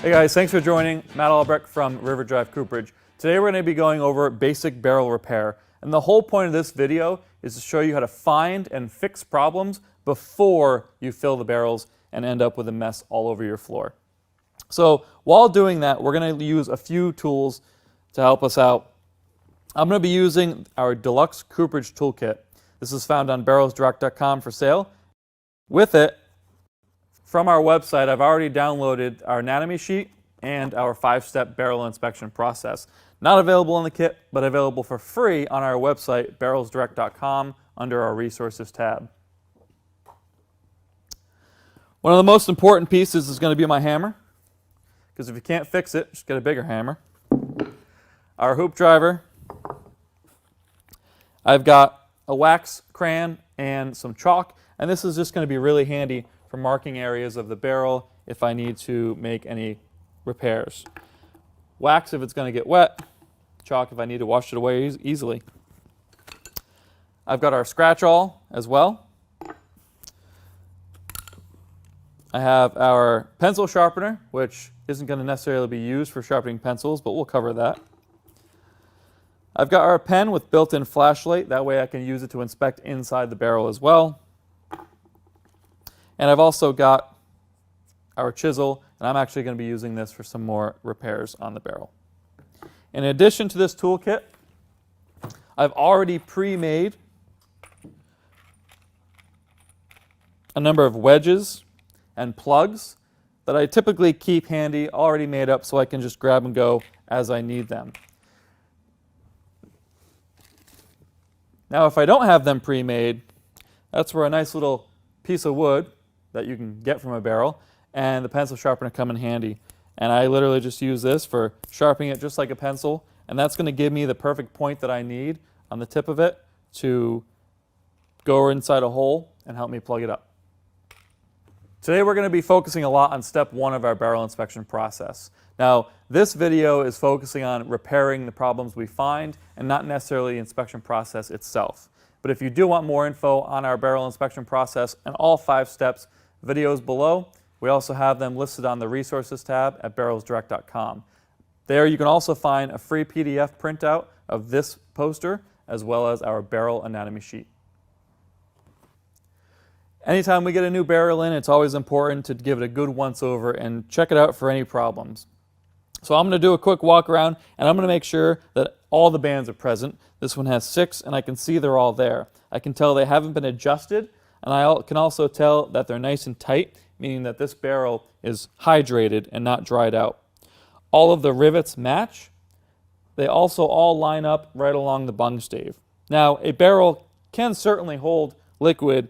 Hey guys, thanks for joining. Matt Albrecht from River Drive Cooperage. Today we're going to be going over basic barrel repair. And the whole point of this video is to show you how to find and fix problems before you fill the barrels and end up with a mess all over your floor. So while doing that, we're going to use a few tools to help us out. I'm going to be using our Deluxe Cooperage Toolkit. This is found on barrelsdirect.com for sale. With it, from our website, I've already downloaded our anatomy sheet and our 5-step barrel inspection process. Not available in the kit, but available for free on our website, barrelsdirect.com, under our resources tab. One of the most important pieces is going to be my hammer, because if you can't fix it, just get a bigger hammer. Our hoop driver. I've got a wax crayon and some chalk, and this is just going to be really handy for marking areas of the barrel if I need to make any repairs. Wax if it's going to get wet, chalk if I need to wash it away easily. I've got our scratch awl as well. I have our pencil sharpener, which isn't going to necessarily be used for sharpening pencils, but we'll cover that. I've got our pen with built-in flashlight, that way I can use it to inspect inside the barrel as well. And I've also got our chisel, and I'm actually going to be using this for some more repairs on the barrel. In addition to this toolkit, I've already pre-made a number of wedges and plugs that I typically keep handy, already made up, so I can just grab and go as I need them. Now, if I don't have them pre-made, that's where a nice little piece of wood that you can get from a barrel and the pencil sharpener come in handy. And I literally just use this for sharpening it just like a pencil, and that's going to give me the perfect point that I need on the tip of it to go inside a hole and help me plug it up. Today we're going to be focusing a lot on step 1 of our barrel inspection process. Now, this video is focusing on repairing the problems we find and not necessarily the inspection process itself. But if you do want more info on our barrel inspection process and all 5 steps, videos below, we also have them listed on the resources tab at barrelsdirect.com. There you can also find a free PDF printout of this poster as well as our barrel anatomy sheet. Anytime we get a new barrel in, it's always important to give it a good once over and check it out for any problems. So I'm going to do a quick walk around and I'm going to make sure that all the bands are present. This one has 6 and I can see they're all there. I can tell they haven't been adjusted, and I can also tell that they're nice and tight, meaning that this barrel is hydrated and not dried out. All of the rivets match. They also all line up right along the bung stave. Now, a barrel can certainly hold liquid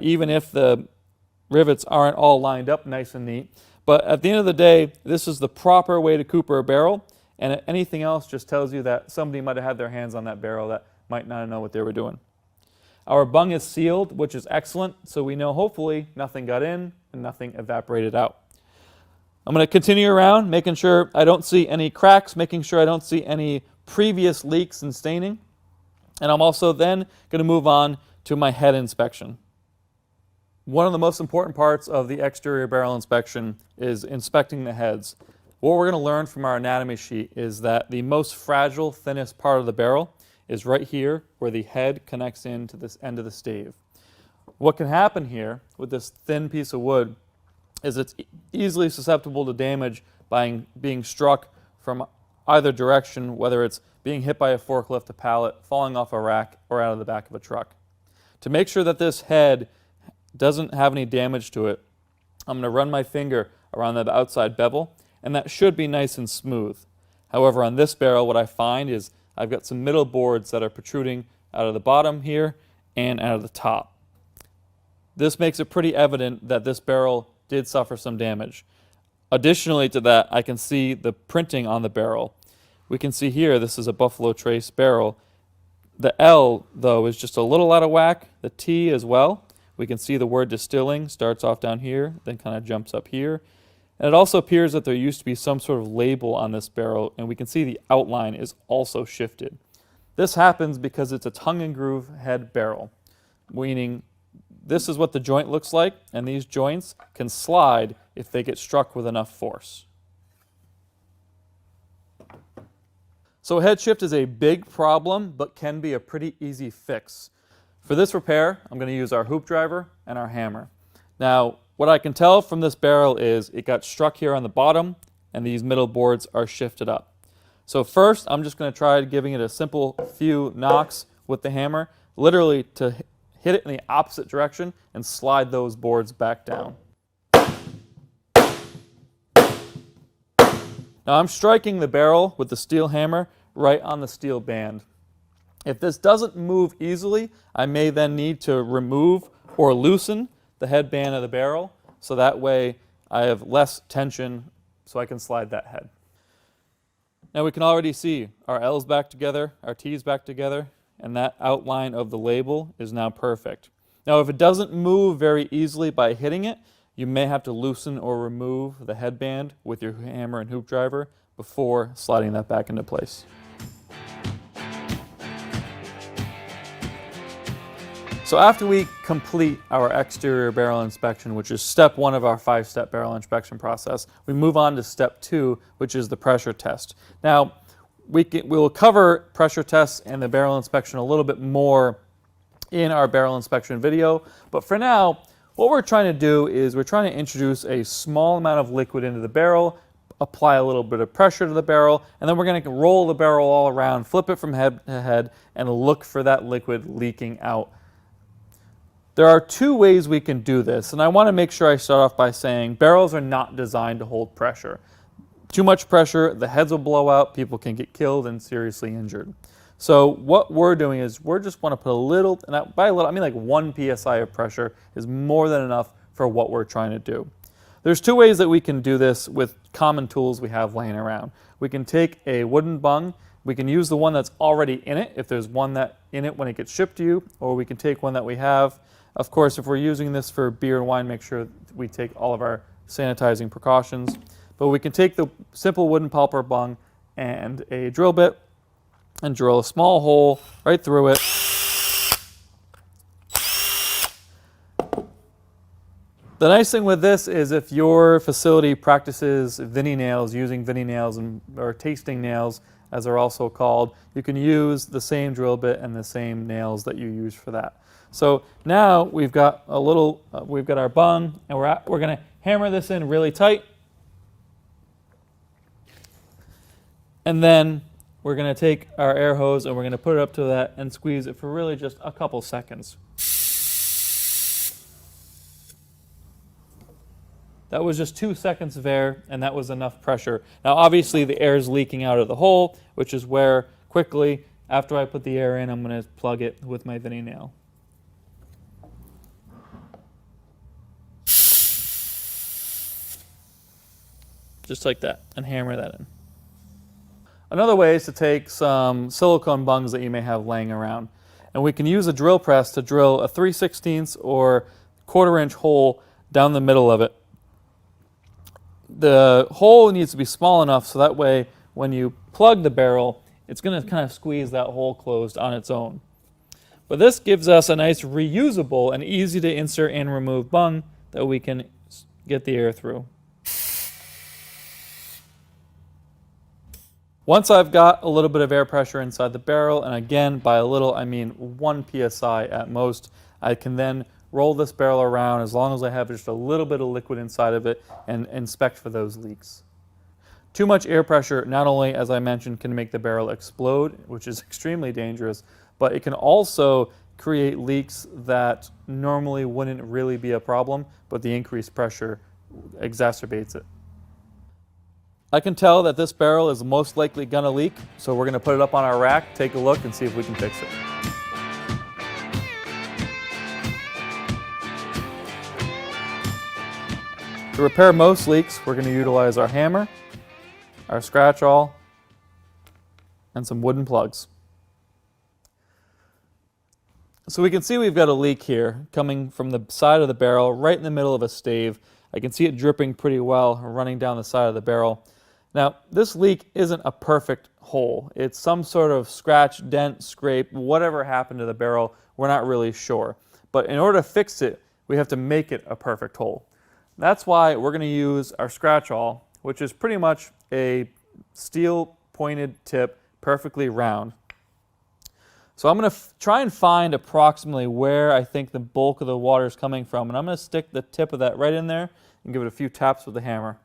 even if the rivets aren't all lined up nice and neat. But at the end of the day, this is the proper way to cooper a barrel, and anything else just tells you that somebody might have had their hands on that barrel that might not know what they were doing. Our bung is sealed, which is excellent, so we know hopefully nothing got in and nothing evaporated out. I'm going to continue around, making sure I don't see any cracks, making sure I don't see any previous leaks and staining. And I'm also then going to move on to my head inspection. One of the most important parts of the exterior barrel inspection is inspecting the heads. What we're going to learn from our anatomy sheet is that the most fragile, thinnest part of the barrel is right here where the head connects into this end of the stave. What can happen here with this thin piece of wood is it's easily susceptible to damage by being struck from either direction, whether it's being hit by a forklift, a pallet, falling off a rack, or out of the back of a truck. To make sure that this head doesn't have any damage to it, I'm going to run my finger around the outside bevel, and that should be nice and smooth. However, on this barrel, what I find is I've got some middle boards that are protruding out of the bottom here and out of the top. This makes it pretty evident that this barrel did suffer some damage. Additionally to that, I can see the printing on the barrel. We can see here this is a Buffalo Trace barrel. The L, though, is just a little out of whack. The T as well. We can see the word distilling starts off down here, then kind of jumps up here. And it also appears that there used to be some sort of label on this barrel, and we can see the outline is also shifted. This happens because it's a tongue and groove head barrel, meaning this is what the joint looks like, and these joints can slide if they get struck with enough force. So head shift is a big problem, but can be a pretty easy fix. For this repair, I'm going to use our hoop driver and our hammer. Now, what I can tell from this barrel is it got struck here on the bottom, and these middle boards are shifted up. So first, I'm just going to try giving it a simple few knocks with the hammer, literally to hit it in the opposite direction and slide those boards back down. Now I'm striking the barrel with the steel hammer right on the steel band. If this doesn't move easily, I may then need to remove or loosen the headband of the barrel, so that way I have less tension so I can slide that head. Now we can already see our L's back together, our T's back together, and that outline of the label is now perfect. Now if it doesn't move very easily by hitting it, you may have to loosen or remove the headband with your hammer and hoop driver before sliding that back into place. So after we complete our exterior barrel inspection, which is step 1 of our 5-step barrel inspection process, we move on to step 2, which is the pressure test. Now, we'll cover pressure tests and the barrel inspection a little bit more in our barrel inspection video, but for now, what we're trying to do is we're trying to introduce a small amount of liquid into the barrel, apply a little bit of pressure to the barrel, and then we're going to roll the barrel all around, flip it from head to head, and look for that liquid leaking out. There are 2 ways we can do this, and I want to make sure I start off by saying barrels are not designed to hold pressure. Too much pressure, the heads will blow out, people can get killed and seriously injured. So what we're doing is we just want to put a little, and by a little I mean like 1 psi of pressure is more than enough for what we're trying to do. There's 2 ways that we can do this with common tools we have laying around. We can take a wooden bung, we can use the one that's already in it if there's one that in it when it gets shipped to you, or we can take one that we have. Of course, if we're using this for beer and wine, make sure we take all of our sanitizing precautions. But we can take the simple wooden pulper bung and a drill bit and drill a small hole right through it. The nice thing with this is if your facility practices Vinnie nails, using Vinnie nails or tasting nails, as they're also called, you can use the same drill bit and the same nails that you use for that. So now we've got we've got our bung, and we're going to hammer this in really tight. And then we're going to take our air hose and we're going to put it up to that and squeeze it for really just a couple seconds. That was just 2 seconds of air, and that was enough pressure. Now obviously the air is leaking out of the hole, which is where quickly, after I put the air in, I'm going to plug it with my Vinnie nail. Just like that, and hammer that in. Another way is to take some silicone bungs that you may have laying around, and we can use a drill press to drill a 3/16 or 1/4 inch hole down the middle of it. The hole needs to be small enough so that way when you plug the barrel, it's going to kind of squeeze that hole closed on its own. But this gives us a nice reusable and easy to insert and remove bung that we can get the air through. Once I've got a little bit of air pressure inside the barrel, and again by a little I mean 1 psi at most, I can then roll this barrel around as long as I have just a little bit of liquid inside of it and inspect for those leaks. Too much air pressure not only, as I mentioned, can make the barrel explode, which is extremely dangerous, but it can also create leaks that normally wouldn't really be a problem, but the increased pressure exacerbates it. I can tell that this barrel is most likely going to leak, so we're going to put it up on our rack, take a look, and see if we can fix it. To repair most leaks, we're going to utilize our hammer, our scratch awl, and some wooden plugs. So we can see we've got a leak here coming from the side of the barrel right in the middle of a stave. I can see it dripping pretty well running down the side of the barrel. Now, this leak isn't a perfect hole. It's some sort of scratch, dent, scrape, whatever happened to the barrel, we're not really sure. But in order to fix it, we have to make it a perfect hole. That's why we're going to use our scratch awl, which is pretty much a steel pointed tip perfectly round. So I'm going to try and find approximately where I think the bulk of the water is coming from, and I'm going to stick the tip of that right in there and give it a few taps with the hammer.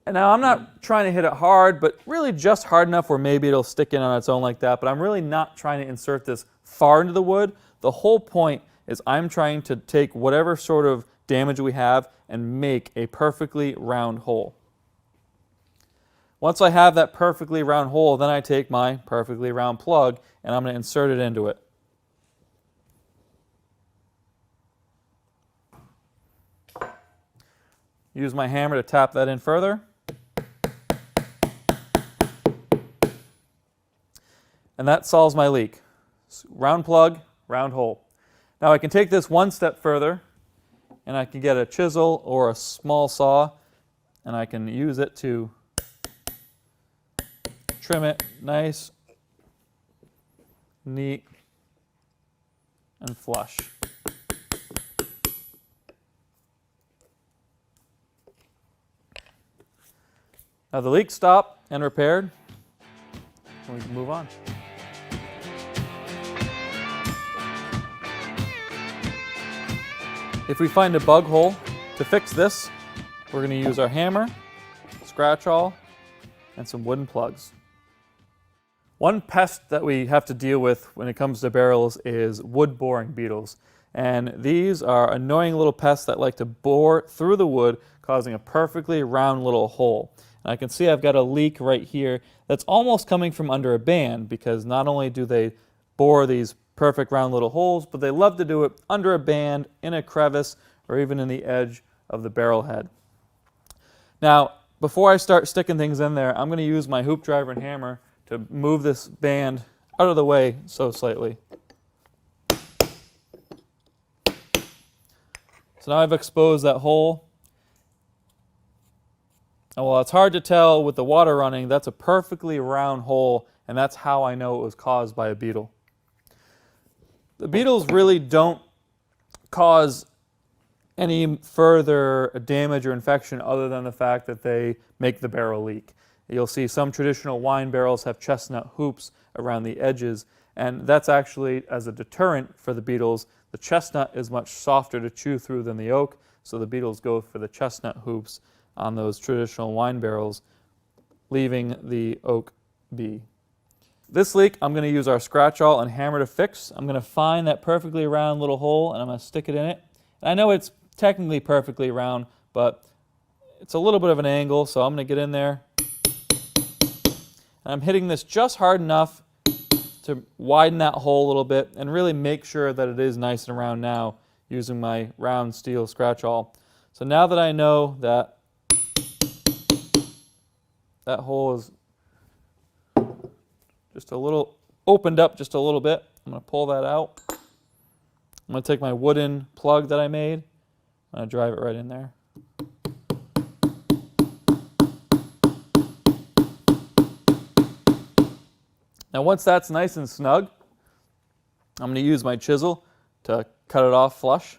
And now I'm not trying to hit it hard, but really just hard enough where maybe it'll stick in on its own like that, but I'm really not trying to insert this far into the wood. The whole point is I'm trying to take whatever sort of damage we have and make a perfectly round hole. Once I have that perfectly round hole, then I take my perfectly round plug and I'm going to insert it into it. Use my hammer to tap that in further. And that solves my leak. Round plug, round hole. Now I can take this one step further and I can get a chisel or a small saw and I can use it to trim it nice, neat, and flush. Now the leak stopped and repaired, and we can move on. If we find a bug hole, to fix this, we're going to use our hammer, scratch awl, and some wooden plugs. One pest that we have to deal with when it comes to barrels is wood boring beetles. And these are annoying little pests that like to bore through the wood, causing a perfectly round little hole. And I can see I've got a leak right here that's almost coming from under a band, because not only do they bore these perfect round little holes, but they love to do it under a band, in a crevice, or even in the edge of the barrel head. Now, before I start sticking things in there, I'm going to use my hoop driver and hammer to move this band out of the way so slightly. So now I've exposed that hole. And while it's hard to tell with the water running, that's a perfectly round hole, and that's how I know it was caused by a beetle. The beetles really don't cause any further damage or infection other than the fact that they make the barrel leak. You'll see some traditional wine barrels have chestnut hoops around the edges, and that's actually as a deterrent for the beetles. The chestnut is much softer to chew through than the oak, so the beetles go for the chestnut hoops on those traditional wine barrels, leaving the oak be. This leak, I'm going to use our scratch awl and hammer to fix. I'm going to find that perfectly round little hole and I'm going to stick it in it. And I know it's technically perfectly round, but it's a little bit of an angle, so I'm going to get in there. And I'm hitting this just hard enough to widen that hole a little bit and really make sure that it is nice and round now using my round steel scratch awl. So now that I know that that hole is just a little opened up just a little bit, I'm going to pull that out. I'm going to take my wooden plug that I made, I'm going to drive it right in there. Now once that's nice and snug, I'm going to use my chisel to cut it off flush.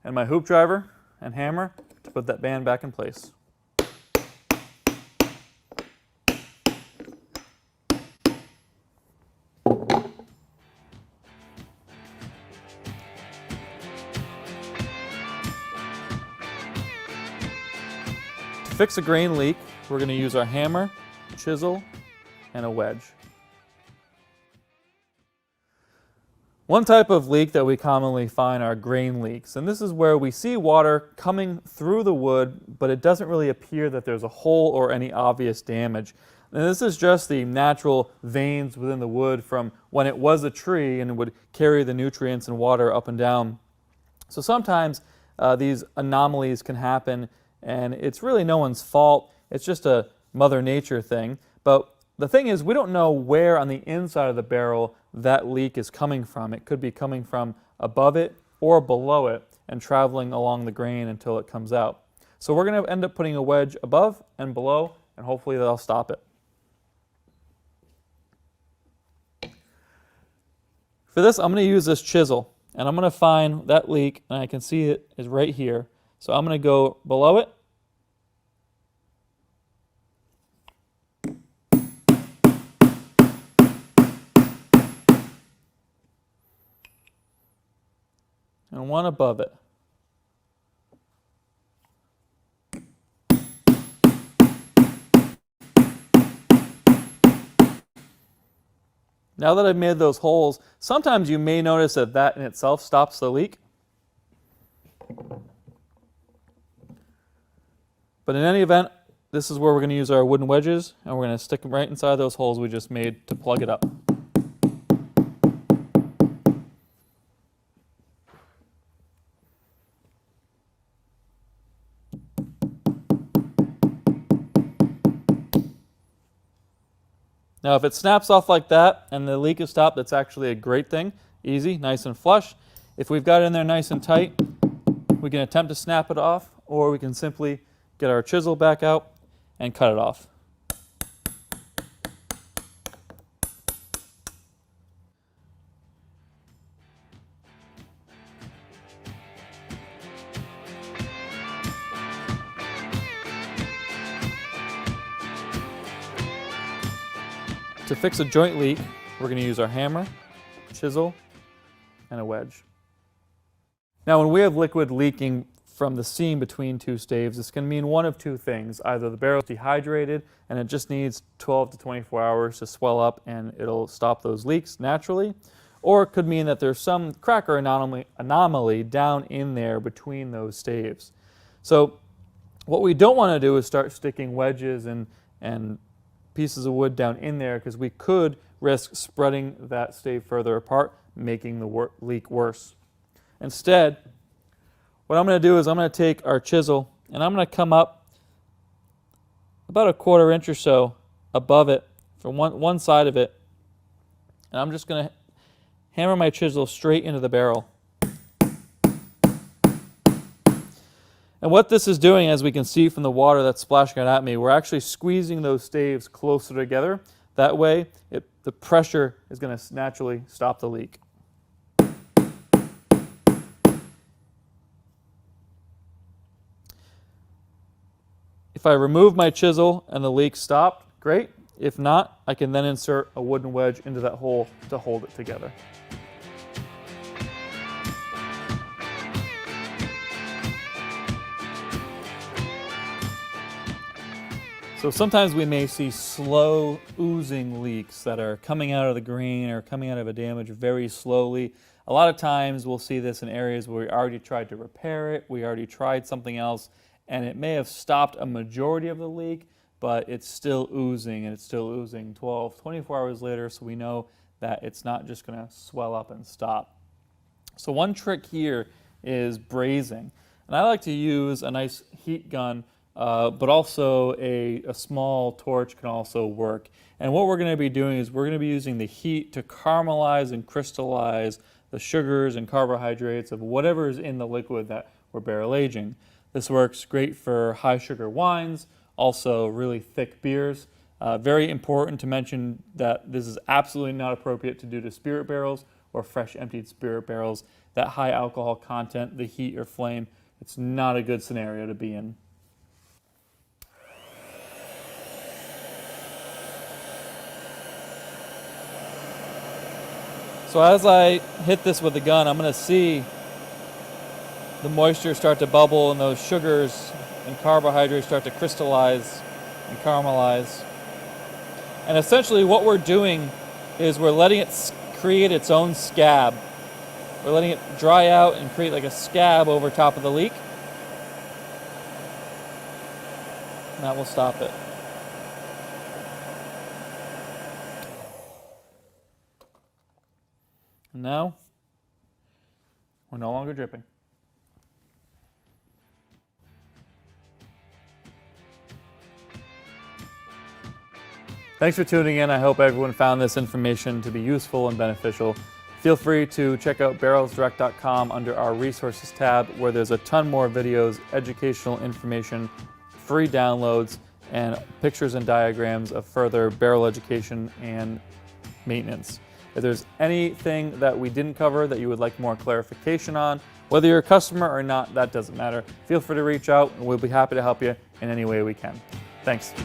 And my hoop driver and hammer to put that band back in place. To fix a grain leak, we're going to use our hammer, chisel, and a wedge. One type of leak that we commonly find are grain leaks, and this is where we see water coming through the wood, but it doesn't really appear that there's a hole or any obvious damage. And this is just the natural veins within the wood from when it was a tree and would carry the nutrients and water up and down. So sometimes these anomalies can happen, and it's really no one's fault. It's just a Mother Nature thing. But the thing is, we don't know where on the inside of the barrel that leak is coming from. It could be coming from above it or below it and traveling along the grain until it comes out. So we're going to end up putting a wedge above and below, and hopefully that'll stop it. For this, I'm going to use this chisel, and I'm going to find that leak, and I can see it is right here. So I'm going to go below it. And one above it. Now that I've made those holes, sometimes you may notice that that in itself stops the leak. But in any event, this is where we're going to use our wooden wedges, and we're going to stick them right inside those holes we just made to plug it up. Now if it snaps off like that and the leak is stopped, that's actually a great thing. Easy, nice and flush. If we've got it in there nice and tight, we can attempt to snap it off, or we can simply get our chisel back out and cut it off. To fix a joint leak, we're going to use our hammer, chisel, and a wedge. Now when we have liquid leaking from the seam between two staves, this can mean one of two things. Either the barrel is dehydrated and it just needs 12 to 24 hours to swell up and it'll stop those leaks naturally, or it could mean that there's some crack or anomaly down in there between those staves. So what we don't want to do is start sticking wedges and pieces of wood down in there, because we could risk spreading that stave further apart, making the leak worse. Instead, what I'm going to do is I'm going to take our chisel and I'm going to come up about a 1/4 inch or so above it from one side of it, and I'm just going to hammer my chisel straight into the barrel. And what this is doing, as we can see from the water that's splashing out at me, we're actually squeezing those staves closer together. That way, the pressure is going to naturally stop the leak. If I remove my chisel and the leak stopped, great. If not, I can then insert a wooden wedge into that hole to hold it together. So sometimes we may see slow oozing leaks that are coming out of the grain or coming out of a damage very slowly. A lot of times we'll see this in areas where we already tried to repair it, we already tried something else, and it may have stopped a majority of the leak, but it's still oozing, and it's still oozing 12, 24 hours later, so we know that it's not just going to swell up and stop. So one trick here is brazing. And I like to use a nice heat gun, but also a small torch can also work. And what we're going to be doing is we're going to be using the heat to caramelize and crystallize the sugars and carbohydrates of whatever is in the liquid that we're barrel aging. This works great for high sugar wines, also really thick beers. Very important to mention that this is absolutely not appropriate to do to spirit barrels or fresh emptied spirit barrels. That high alcohol content, the heat or flame, it's not a good scenario to be in. So as I hit this with the gun, I'm going to see the moisture start to bubble and those sugars and carbohydrates start to crystallize and caramelize. And essentially what we're doing is we're letting it create its own scab. We're letting it dry out and create like a scab over top of the leak. And that will stop it. And now, we're no longer dripping. Thanks for tuning in. I hope everyone found this information to be useful and beneficial. Feel free to check out barrelsdirect.com under our resources tab, where there's a ton more videos, educational information, free downloads, and pictures and diagrams of further barrel education and maintenance. If there's anything that we didn't cover that you would like more clarification on, whether you're a customer or not, that doesn't matter. Feel free to reach out and we'll be happy to help you in any way we can. Thanks.